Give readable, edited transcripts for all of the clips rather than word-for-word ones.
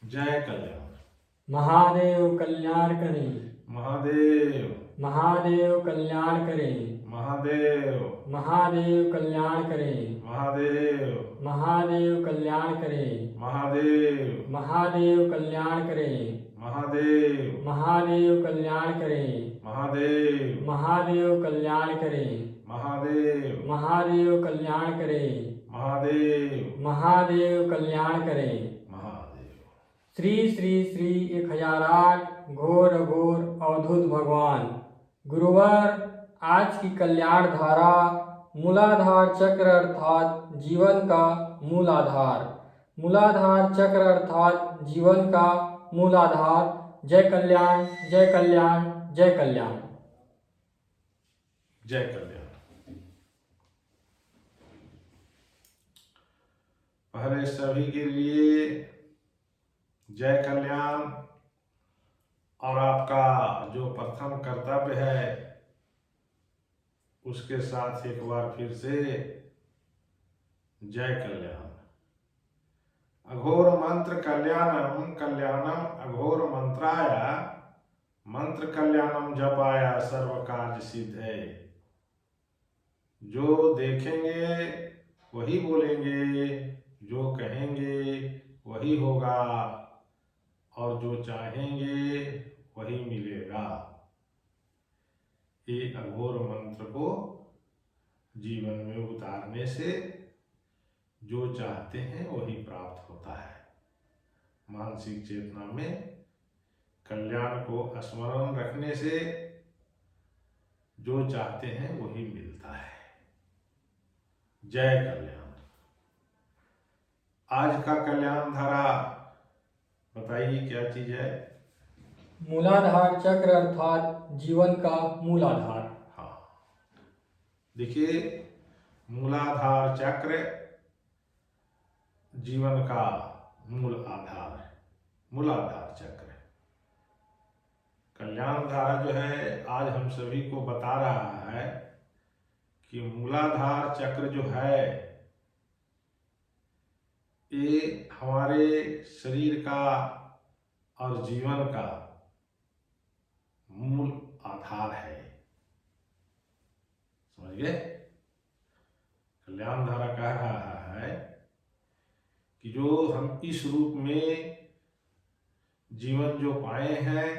जय कल्याण। महादेव कल्याण करे। महादेव। महादेव कल्याण करे। महादेव। महादेव कल्याण करे। महादेव। महादेव कल्याण करे। महादेव। महादेव कल्याण करे। महादेव। महादेव कल्याण करे। महादेव। महादेव कल्याण करे। महादेव। महादेव कल्याण करे। महादेव। महादेव कल्याण करे। महादेव। श्री श्री श्री 1008 घोर अघोर अवधूत भगवान गुरुवर, आज की कल्याण धारा मूलाधार चक्र अर्थात जीवन का मूल आधार। मूलाधार चक्र अर्थात जीवन का मूल आधार। जय कल्याण, जय कल्याण, जय कल्याण। जय कल्याण। पहले सभी के लिए जय कल्याण। और आपका जो प्रथम कर्तव्य है उसके साथ एक बार फिर से जय कल्याण। अघोर मंत्र कल्याणम कल्याणम अघोर मंत्राय मंत्र कल्याणम जपाया सर्व कार्य सिद्ध है। जो देखेंगे वही बोलेंगे, जो कहेंगे वही होगा और जो चाहेंगे वही मिलेगा। ये अघोर मंत्र को जीवन में उतारने से जो चाहते हैं वही प्राप्त होता है। मानसिक चेतना में कल्याण को स्मरण रखने से जो चाहते हैं वही मिलता है। जय कल्याण। आज का कल्याण धारा बताइए क्या चीज है? मूलाधार चक्र अर्थात जीवन का मूल आधार। हाँ, देखिए, मूलाधार चक्र जीवन का मूल आधार है। मूलाधार चक्र कल्याण धारा जो है आज हम सभी को बता रहा है कि मूलाधार चक्र जो है ये हमारे शरीर का और जीवन का मूल आधार है। समझ गए? कल्याण धारा कह रहा है कि जो हम इस रूप में जीवन जो पाए हैं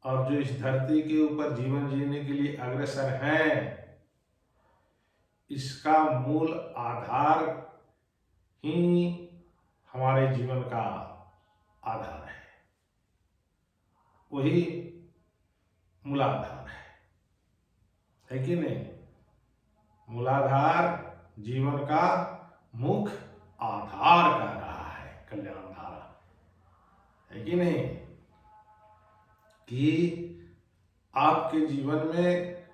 और जो इस धरती के ऊपर जीवन जीने के लिए अग्रसर हैं, इसका मूल आधार ही हमारे जीवन का आधार है। वही मूलाधार है कि नहीं? मूलाधार जीवन का मुख्य आधार कह रहा है कल्याण धारा, है कि नहीं? कि आपके जीवन में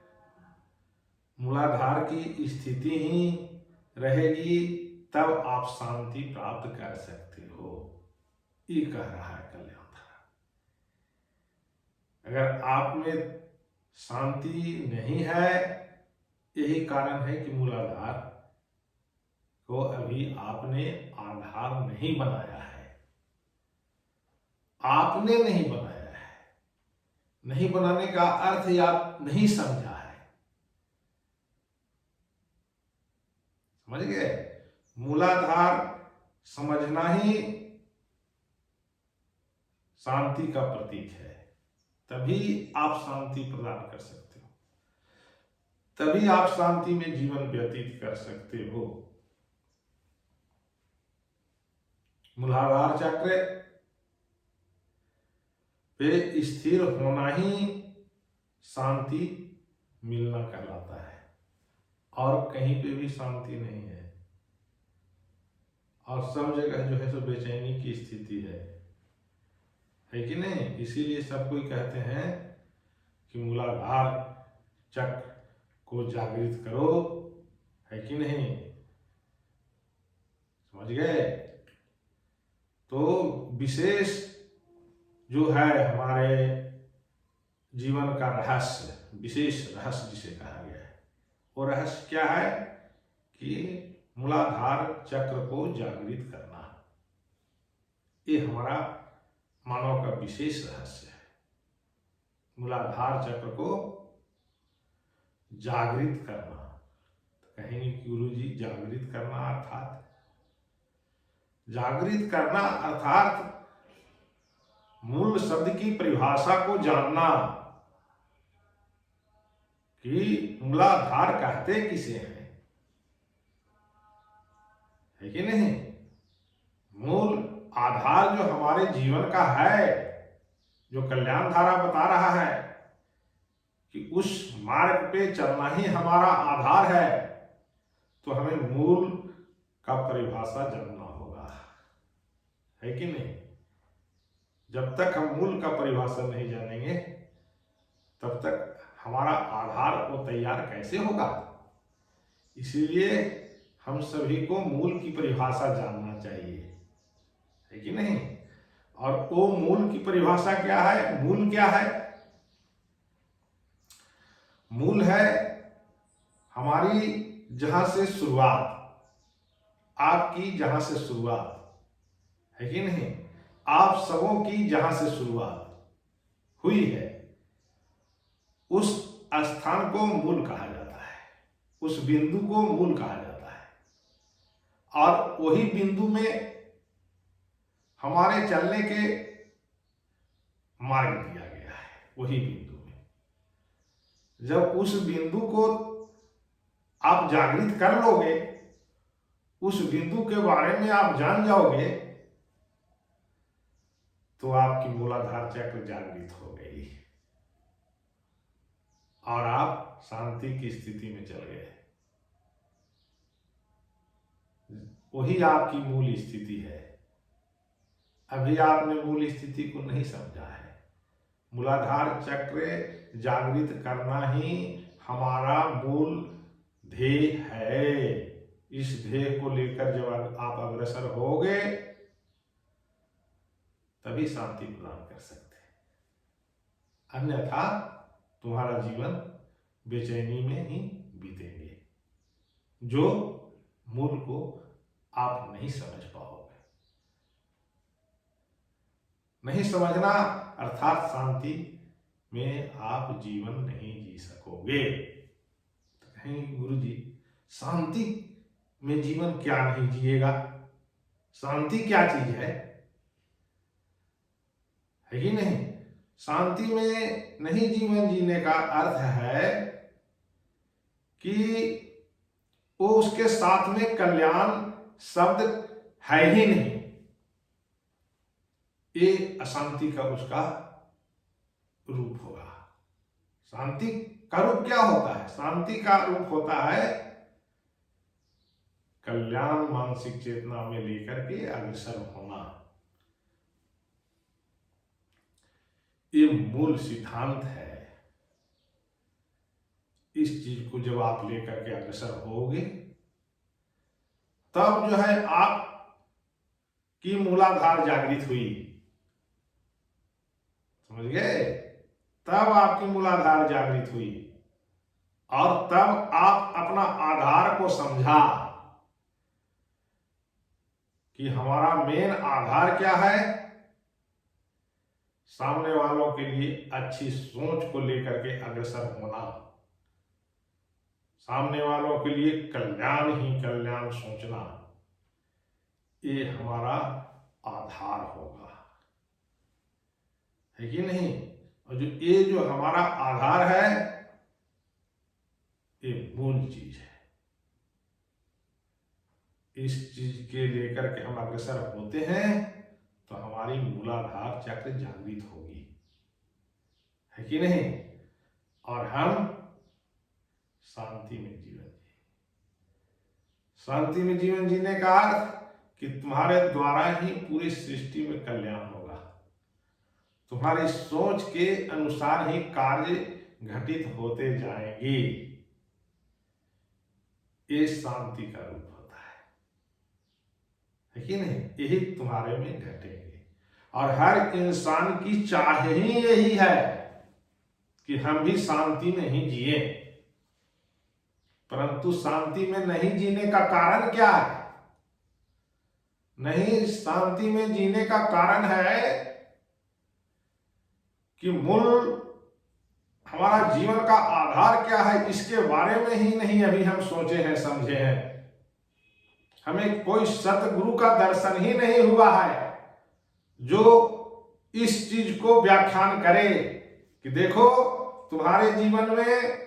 मूलाधार की स्थिति ही रहेगी तब आप शांति प्राप्त कर सकते हो, ये कह रहा है कल्याण धारा। अगर आप में शांति नहीं है, यही कारण है कि मूलाधार को अभी आपने आधार नहीं बनाया है। आपने नहीं बनाया है। नहीं बनाने का अर्थ ही आप नहीं समझा है। समझ गए? मूलाधार समझना ही शांति का प्रतीक है। तभी आप शांति प्रदान कर सकते हो, तभी आप शांति में जीवन व्यतीत कर सकते हो। मूलाधार चक्र पे स्थिर होना ही शांति मिलना कहलाता है, और कहीं पे भी शांति नहीं है और सब जगह जो है सो बेचैनी की स्थिति है कि नहीं? इसीलिए सब कोई कहते हैं कि मूलाधार चक्र को जागृत करो, है कि नहीं? समझ गए? तो विशेष जो है हमारे जीवन का रहस्य, विशेष रहस्य जिसे कहा गया है, वो रहस्य क्या है? कि मूलाधार चक्र को जागृत करना, ये हमारा मानव का विशेष रहस्य है। मूलाधार चक्र को जागृत करना। तो कहेंगे गुरु जी जागृत करना अर्थात, जागृत करना अर्थात मूल शब्द की परिभाषा को जानना कि मूलाधार कहते किसे हैं, है कि नहीं। मूल आधार जो हमारे जीवन का है, जो कल्याण धारा बता रहा है कि उस मार्ग पे चलना ही हमारा आधार है, तो हमें मूल का परिभाषा जानना होगा, है कि नहीं। जब तक हम मूल का परिभाषा नहीं जानेंगे तब तक हमारा आधार को तैयार कैसे होगा। इसीलिए हम सभी को मूल की परिभाषा जानना चाहिए, है कि नहीं। और वो मूल की परिभाषा क्या है, मूल क्या है। मूल है हमारी जहां से शुरुआत, आपकी जहां से शुरुआत, है कि नहीं। आप सबों की जहां से शुरुआत हुई है, उस स्थान को मूल कहा जाता है, उस बिंदु को मूल कहा जाता है। और वही बिंदु में हमारे चलने के मार्ग दिया गया है। वही बिंदु में जब उस बिंदु को आप जागृत कर लोगे, उस बिंदु के बारे में आप जान जाओगे, तो आपकी मूलाधार चक्र जागृत हो गई और आप शांति की स्थिति में चल गए। वही आपकी मूल स्थिति है। अभी आपने मूल स्थिति को नहीं समझा है। मूलाधार चक्र जागृत करना ही हमारा मूल ध्येय है। इस ध्येय को लेकर जब आप अग्रसर होगे तभी शांति प्रदान कर सकते हैं, अन्यथा तुम्हारा जीवन बेचैनी में ही बीतेंगे, जो मूल को आप नहीं समझ पाओगे। नहीं समझना अर्थात शांति में आप जीवन नहीं जी सकोगे। तो कहेंगे गुरु जी शांति में जीवन क्या नहीं जिएगा, शांति क्या चीज है कि नहीं। शांति में नहीं जीवन जीने का अर्थ है कि वो उसके साथ में कल्याण शब्द है ही नहीं। ये अशांति का उसका रूप होगा। शांति का रूप क्या होता है, शांति का रूप होता है कल्याण मानसिक चेतना में लेकर के अग्रसर होना। ये मूल सिद्धांत है। इस चीज को जब आप लेकर के अग्रसर होगे तब जो है आप की मूलाधार जागृत हुई, समझ गए। तब आपकी मूलाधार जागृत हुई और तब आप अपना आधार को समझा कि हमारा मेन आधार क्या है। सामने वालों के लिए अच्छी सोच को लेकर के अग्रसर होना, सामने वालों के लिए कल्याण ही कल्याण सोचना, ये हमारा आधार होगा, है कि नहीं। और ये जो हमारा आधार है ये मूल चीज है। इस चीज के लेकर के हम अग्रसर होते हैं तो हमारी मूलाधार चक्र जागृत होगी, है कि नहीं। और हम शांति में जीवन जिए। शांति में जीवन जीने का अर्थ कि तुम्हारे द्वारा ही पूरी सृष्टि में कल्याण होगा। तुम्हारी सोच के अनुसार ही कार्य घटित होते जाएंगे। ये शांति का रूप होता है कि नहीं। यही तुम्हारे में घटेंगे। और हर इंसान की चाह ही यही है कि हम भी शांति में ही जिए। परंतु शांति में नहीं जीने का कारण क्या है। नहीं, शांति में जीने का कारण है कि मूल हमारा जीवन का आधार क्या है, इसके बारे में ही नहीं अभी हम सोचे हैं, समझे हैं। हमें कोई सतगुरु का दर्शन ही नहीं हुआ है जो इस चीज को व्याख्यान करे कि देखो तुम्हारे जीवन में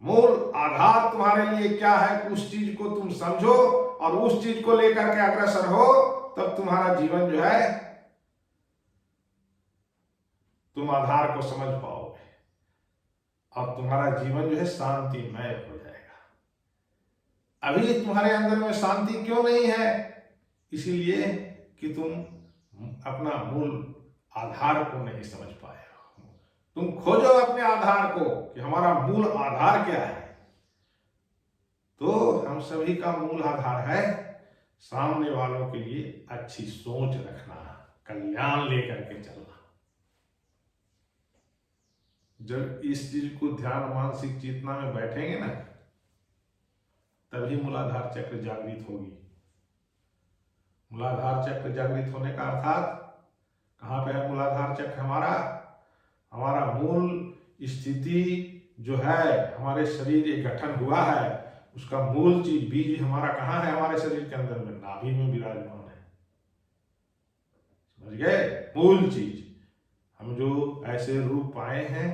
मूल आधार तुम्हारे लिए क्या है, उस चीज को तुम समझो और उस चीज को लेकर के अग्रसर हो, तब तुम्हारा जीवन जो है तुम आधार को समझ पाओगे और तुम्हारा जीवन जो है शांतिमय हो जाएगा। अभी तुम्हारे अंदर में शांति क्यों नहीं है? इसीलिए कि तुम अपना मूल आधार को नहीं समझ पाए हो। तुम खोजो अपने आधार को कि हमारा मूल आधार क्या है। तो हम सभी का मूल आधार है सामने वालों के लिए अच्छी सोच रखना, कल्याण लेकर के चलना। जब इस चीज को ध्यान मानसिक चेतना में बैठेंगे ना, तभी मूलाधार चक्र जागृत होगी। मूलाधार चक्र जागृत होने का अर्थात कहाँ पे है मूलाधार चक्र? हमारा मूल स्थिति जो है, हमारे शरीर एक गठन हुआ है, उसका मूल चीज बीज हमारा कहाँ है? हमारे शरीर के अंदर में नाभि में विराजमान है। समझ गए? मूल चीज हम जो ऐसे रूप पाए हैं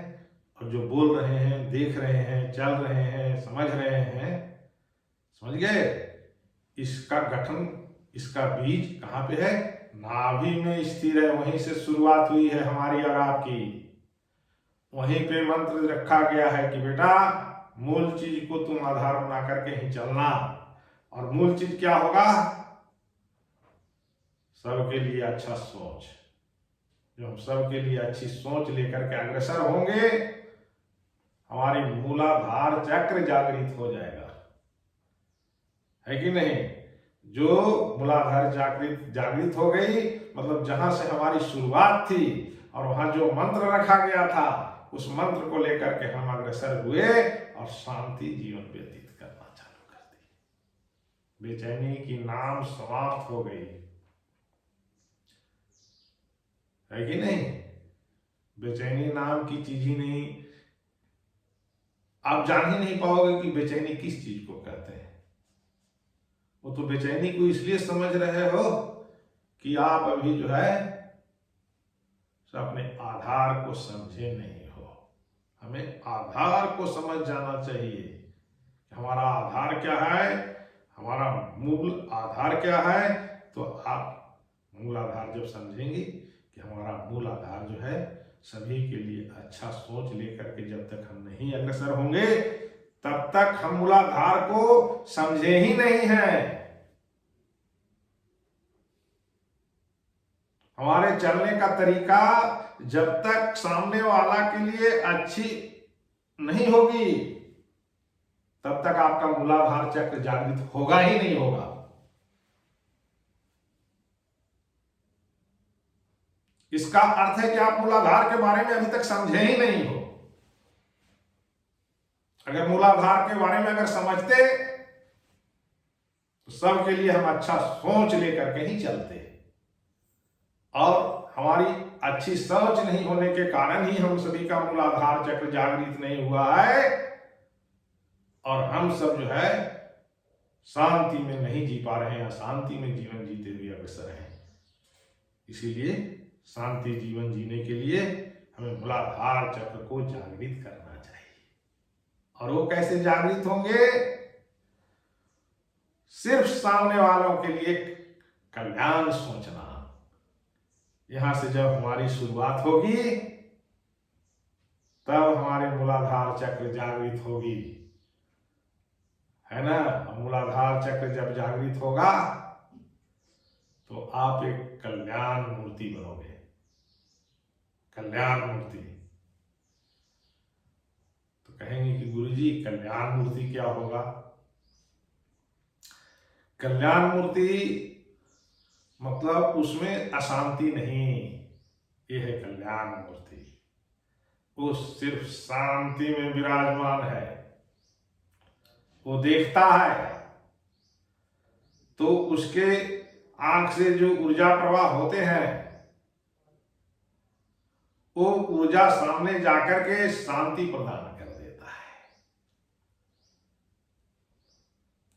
और जो बोल रहे हैं, देख रहे हैं, चल रहे हैं, समझ रहे हैं, समझ गए? इसका गठन, इसका बीज कहाँ पे है? नाभि में स्थिर है। वहीं से शुरुआत हुई है हमारी और आपकी। वहीं पे मंत्र रखा गया है कि बेटा मूल चीज को तुम आधार बना करके ही चलना। और मूल चीज क्या होगा? सबके लिए अच्छा सोच। जो हम सबके लिए अच्छी सोच लेकर के अग्रसर होंगे, हमारी मूलाधार चक्र जागृत हो जाएगा, है कि नहीं? जो मूलाधार जागृत हो गई, मतलब जहां से हमारी शुरुआत थी और वहां जो मंत्र रखा गया था, उस मंत्र को लेकर के हम अग्रसर हुए और शांति जीवन व्यतीत करना चालू कर दी। बेचैनी की नाम समाप्त हो गई, है कि नहीं? बेचैनी नाम की चीज ही नहीं, आप जान ही नहीं पाओगे कि बेचैनी किस चीज को कहते हैं। वो तो बेचैनी को इसलिए समझ रहे हो कि आप अभी जो है अपने आधार को समझे नहीं हो। हमें आधार को समझ जाना चाहिए। हमारा आधार क्या है, हमारा मूल आधार क्या है। तो आप मूल आधार जब समझेंगे कि हमारा मूल आधार जो है सभी के लिए अच्छा सोच लेकर के जब तक हम नहीं अग्रसर होंगे, तब तक हम मूलाधार को समझे ही नहीं हैं। हमारे चलने का तरीका जब तक सामने वाला के लिए अच्छी नहीं होगी, तब तक आपका मूलाधार चक्र जागृत होगा ही नहीं होगा। इसका अर्थ है कि आप मूलाधार के बारे में अभी तक समझे ही नहीं हो। अगर मूलाधार के बारे में अगर समझते तो सबके लिए हम अच्छा सोच लेकर के ही चलते, और हमारी अच्छी सोच नहीं होने के कारण ही हम सभी का मूलाधार चक्र जागृत नहीं हुआ है और हम सब जो है शांति में नहीं जी पा रहे हैं, अशांति में जीवन जीते हुए अग्रसर हैं। इसीलिए शांति जीवन जीने के लिए हमें मूलाधार चक्र को जागृत करना चाहिए। और वो कैसे जागृत होंगे? सिर्फ सामने वालों के लिए कल्याण सोचना। यहां से जब हमारी शुरुआत होगी, तब हमारे मूलाधार चक्र जागृत होगी, है ना? मूलाधार चक्र जब जागृत होगा तो आप एक कल्याण मूर्ति बनोगे। कल्याण मूर्ति। तो कहेंगे कि गुरुजी कल्याण मूर्ति क्या होगा? कल्याण मूर्ति मतलब उसमें अशांति नहीं, यह है कल्याण मूर्ति। वो सिर्फ शांति में विराजमान है। वो देखता है तो उसके आंख से जो ऊर्जा प्रवाह होते हैं वो ऊर्जा सामने जाकर के शांति प्रदान कर देता है।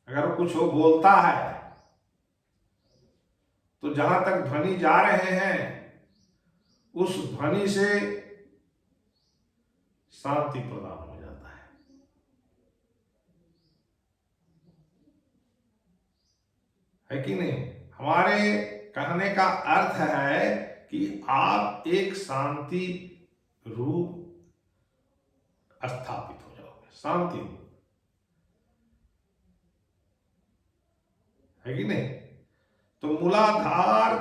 अगर कुछ वो बोलता है तो जहां तक ध्वनि जा रहे हैं उस ध्वनि से शांति प्रदान हो जाता है कि नहीं? हमारे कहने का अर्थ है कि आप एक शांति रूप स्थापित हो जाओगे, शांति रूप, है कि नहीं? तो मूलाधार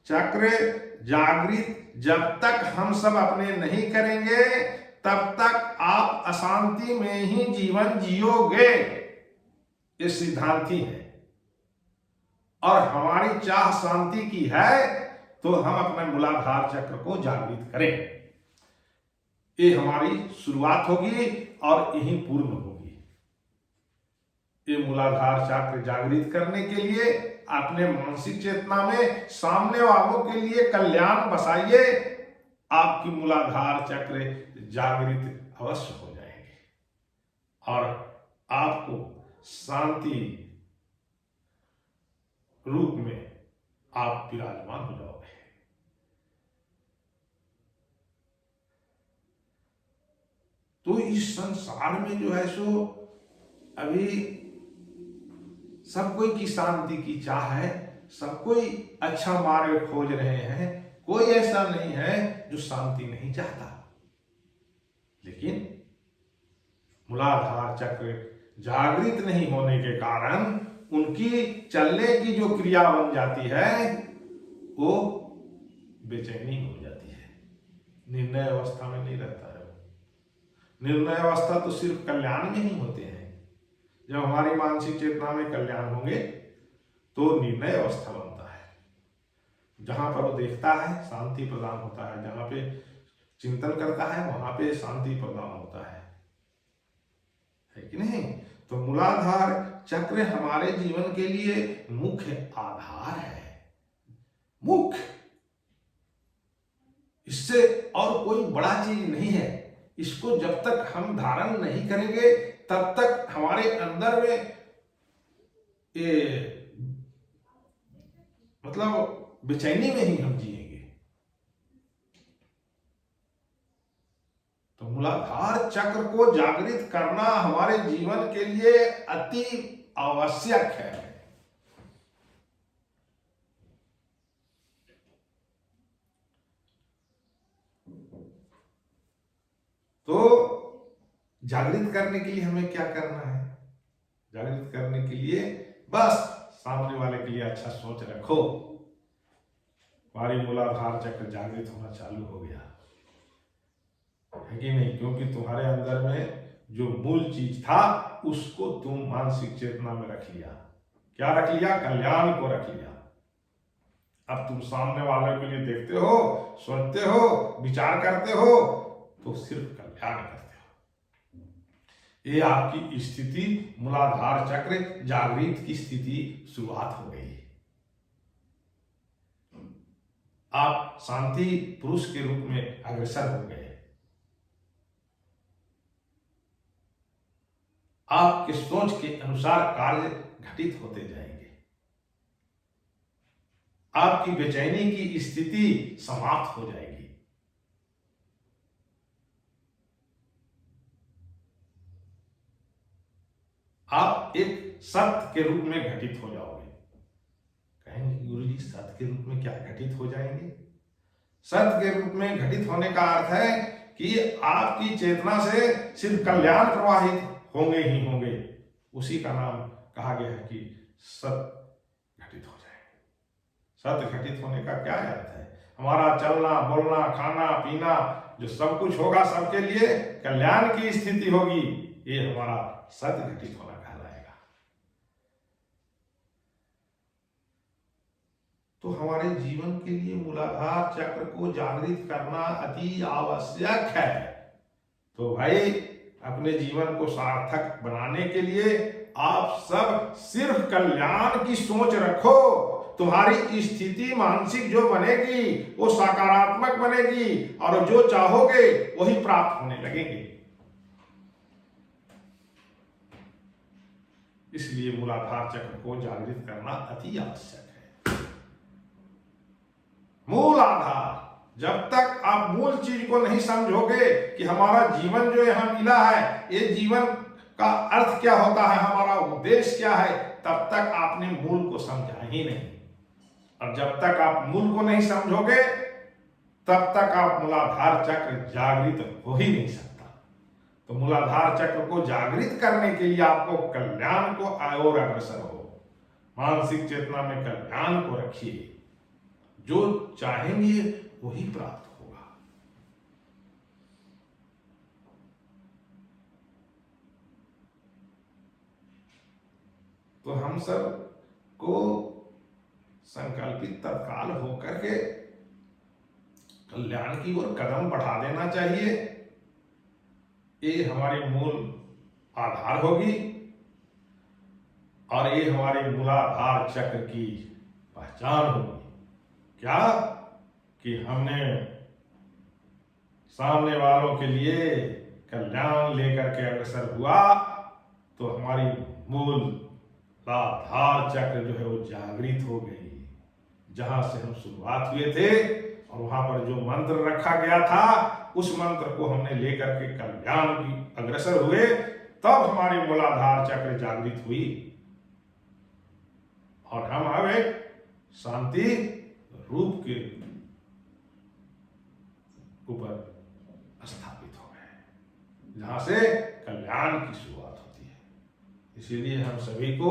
चक्र जागृत जब तक हम सब अपने नहीं करेंगे तब तक आप अशांति में ही जीवन जियोगे, ये सिद्धांति है। और हमारी चाह शांति की है तो हम अपने मूलाधार चक्र को जागृत करें। ये हमारी शुरुआत होगी और यही पूर्ण होगी। ये मूलाधार चक्र जागृत करने के लिए अपने मानसिक चेतना में सामने वालों के लिए कल्याण बसाइए, आपकी मूलाधार चक्र जागृत अवश्य हो जाएंगे और आपको शांति रूप में आप विराजमान हो जाओगे। तो इस संसार में जो है सो अभी सब कोई की शांति की चाह है, सब कोई अच्छा मार्ग खोज रहे हैं, कोई ऐसा नहीं है जो शांति नहीं चाहता। लेकिन मूलाधार चक्र जागृत नहीं होने के कारण उनकी चलने की जो क्रिया बन जाती है वो बेचैनी हो जाती है, निर्णय अवस्था में नहीं रहता है। निर्णय अवस्था तो सिर्फ कल्याण में ही होते हैं। जब हमारी मानसिक चेतना में कल्याण होंगे तो निर्णय अवस्था बनता है, जहां पर वो देखता है शांति प्रदान होता है, जहां पे चिंतन करता है वहां पे शांति प्रदान होता है कि नहीं? तो मूलाधार चक्र हमारे जीवन के लिए मुख्य आधार है, मुख्य, इससे और कोई बड़ा चीज नहीं है। इसको जब तक हम धारण नहीं करेंगे तब तक हमारे अंदर में ये मतलब बेचैनी में ही हम जिएंगे। तो मूलाधार चक्र को जागृत करना हमारे जीवन के लिए अति आवश्यक है। तो जागृत करने के लिए हमें क्या करना है? जागृत करने के लिए बस सामने वाले के लिए अच्छा सोच रखो, तुम्हारी मूलाधार चक्र जागृत होना चालू हो गया, है कि नहीं? क्योंकि तुम्हारे अंदर में जो मूल चीज था उसको तुम मानसिक चेतना में रख लिया। क्या रख लिया? कल्याण को रख लिया। अब तुम सामने वाले के लिए देखते हो, सोचते हो, विचार करते हो तो सिर्फ कल्याण करते हो। ये आपकी स्थिति मूलाधार चक्र जागृत की स्थिति शुरुआत हो गई। आप शांति पुरुष के रूप में अग्रसर हो गए। आपके सोच के अनुसार कार्य घटित होते जाएंगे। आपकी बेचैनी की स्थिति समाप्त हो जाएगी। आप एक सत्य के रूप में घटित हो जाओगे। कहेंगे गुरु जी सत्य के रूप में क्या घटित हो जाएंगे? सत्य के रूप में घटित होने का अर्थ है कि आपकी चेतना से सिर्फ कल्याण प्रवाहित होंगे ही होंगे। उसी का नाम कहा गया है कि सत्य घटित हो जाएंगे। सत्य घटित होने का क्या अर्थ है? हमारा चलना, बोलना, खाना, पीना जो सब कुछ होगा सबके लिए कल्याण की स्थिति होगी। ये हमारा सत्य घटित होना कहलाएगा। तो हमारे जीवन के लिए मूलाधार चक्र को जागृत करना अति आवश्यक है। तो भाई अपने जीवन को सार्थक बनाने के लिए आप सब सिर्फ कल्याण की सोच रखो, तुम्हारी स्थिति मानसिक जो बनेगी वो सकारात्मक बनेगी और जो चाहोगे वही प्राप्त होने लगेंगे। इसलिए मूलाधार चक्र को जागृत करना अति आवश्यक है। मूल आधार, जब तक आप मूल चीज को नहीं समझोगे कि हमारा जीवन जो यहां मिला है, ये जीवन का अर्थ क्या होता है, हमारा उद्देश्य क्या है, तब तक आपने मूल को समझा ही नहीं। और जब तक आप मूल को नहीं समझोगे तब तक आप मूलाधार चक्र जागृत हो ही नहीं सकता। तो मूलाधार चक्र को जागृत करने के लिए आपको कल्याण को और अग्रसर हो, मानसिक चेतना में कल्याण को रखिए। जो चाहेंगे वही प्राप्त होगा। तो हम सब को संकल्पित तत्काल होकर के कल्याण की ओर कदम बढ़ा देना चाहिए। ये हमारी मूल आधार होगी और ये हमारे मूलाधार चक्र की पहचान होगी। क्या कि हमने सामने वालों के लिए कल्याण लेकर के अग्रसर हुआ तो हमारी मूलाधार चक्र जो है वो जागृत हो गई। जहां से हम शुरुआत हुए थे और वहां पर जो मंत्र रखा गया था उस मंत्र को हमने लेकर के कल्याण की अग्रसर हुए, तब हमारी मूलाधार चक्र जागृत हुई और हम अब एक शांति रूप के ऊपर स्थापित हो गए, जहां से कल्याण की शुरुआत होती है। इसीलिए हम सभी को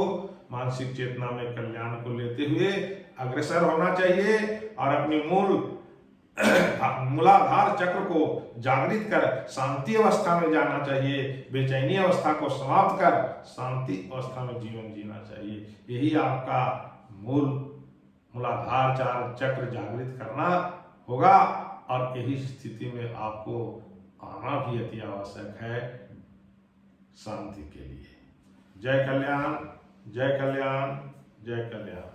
मानसिक चेतना में कल्याण को लेते हुए अग्रसर होना चाहिए और अपनी मूलाधार चक्र को जागृत कर शांति अवस्था में जाना चाहिए। बेचैनी अवस्था को समाप्त कर शांति अवस्था में जीवन जीना चाहिए। यही आपका मूलाधार चक्र जागृत करना होगा और यही स्थिति में आपको आना भी अति आवश्यक है शांति के लिए। जय कल्याण, जय कल्याण, जय कल्याण।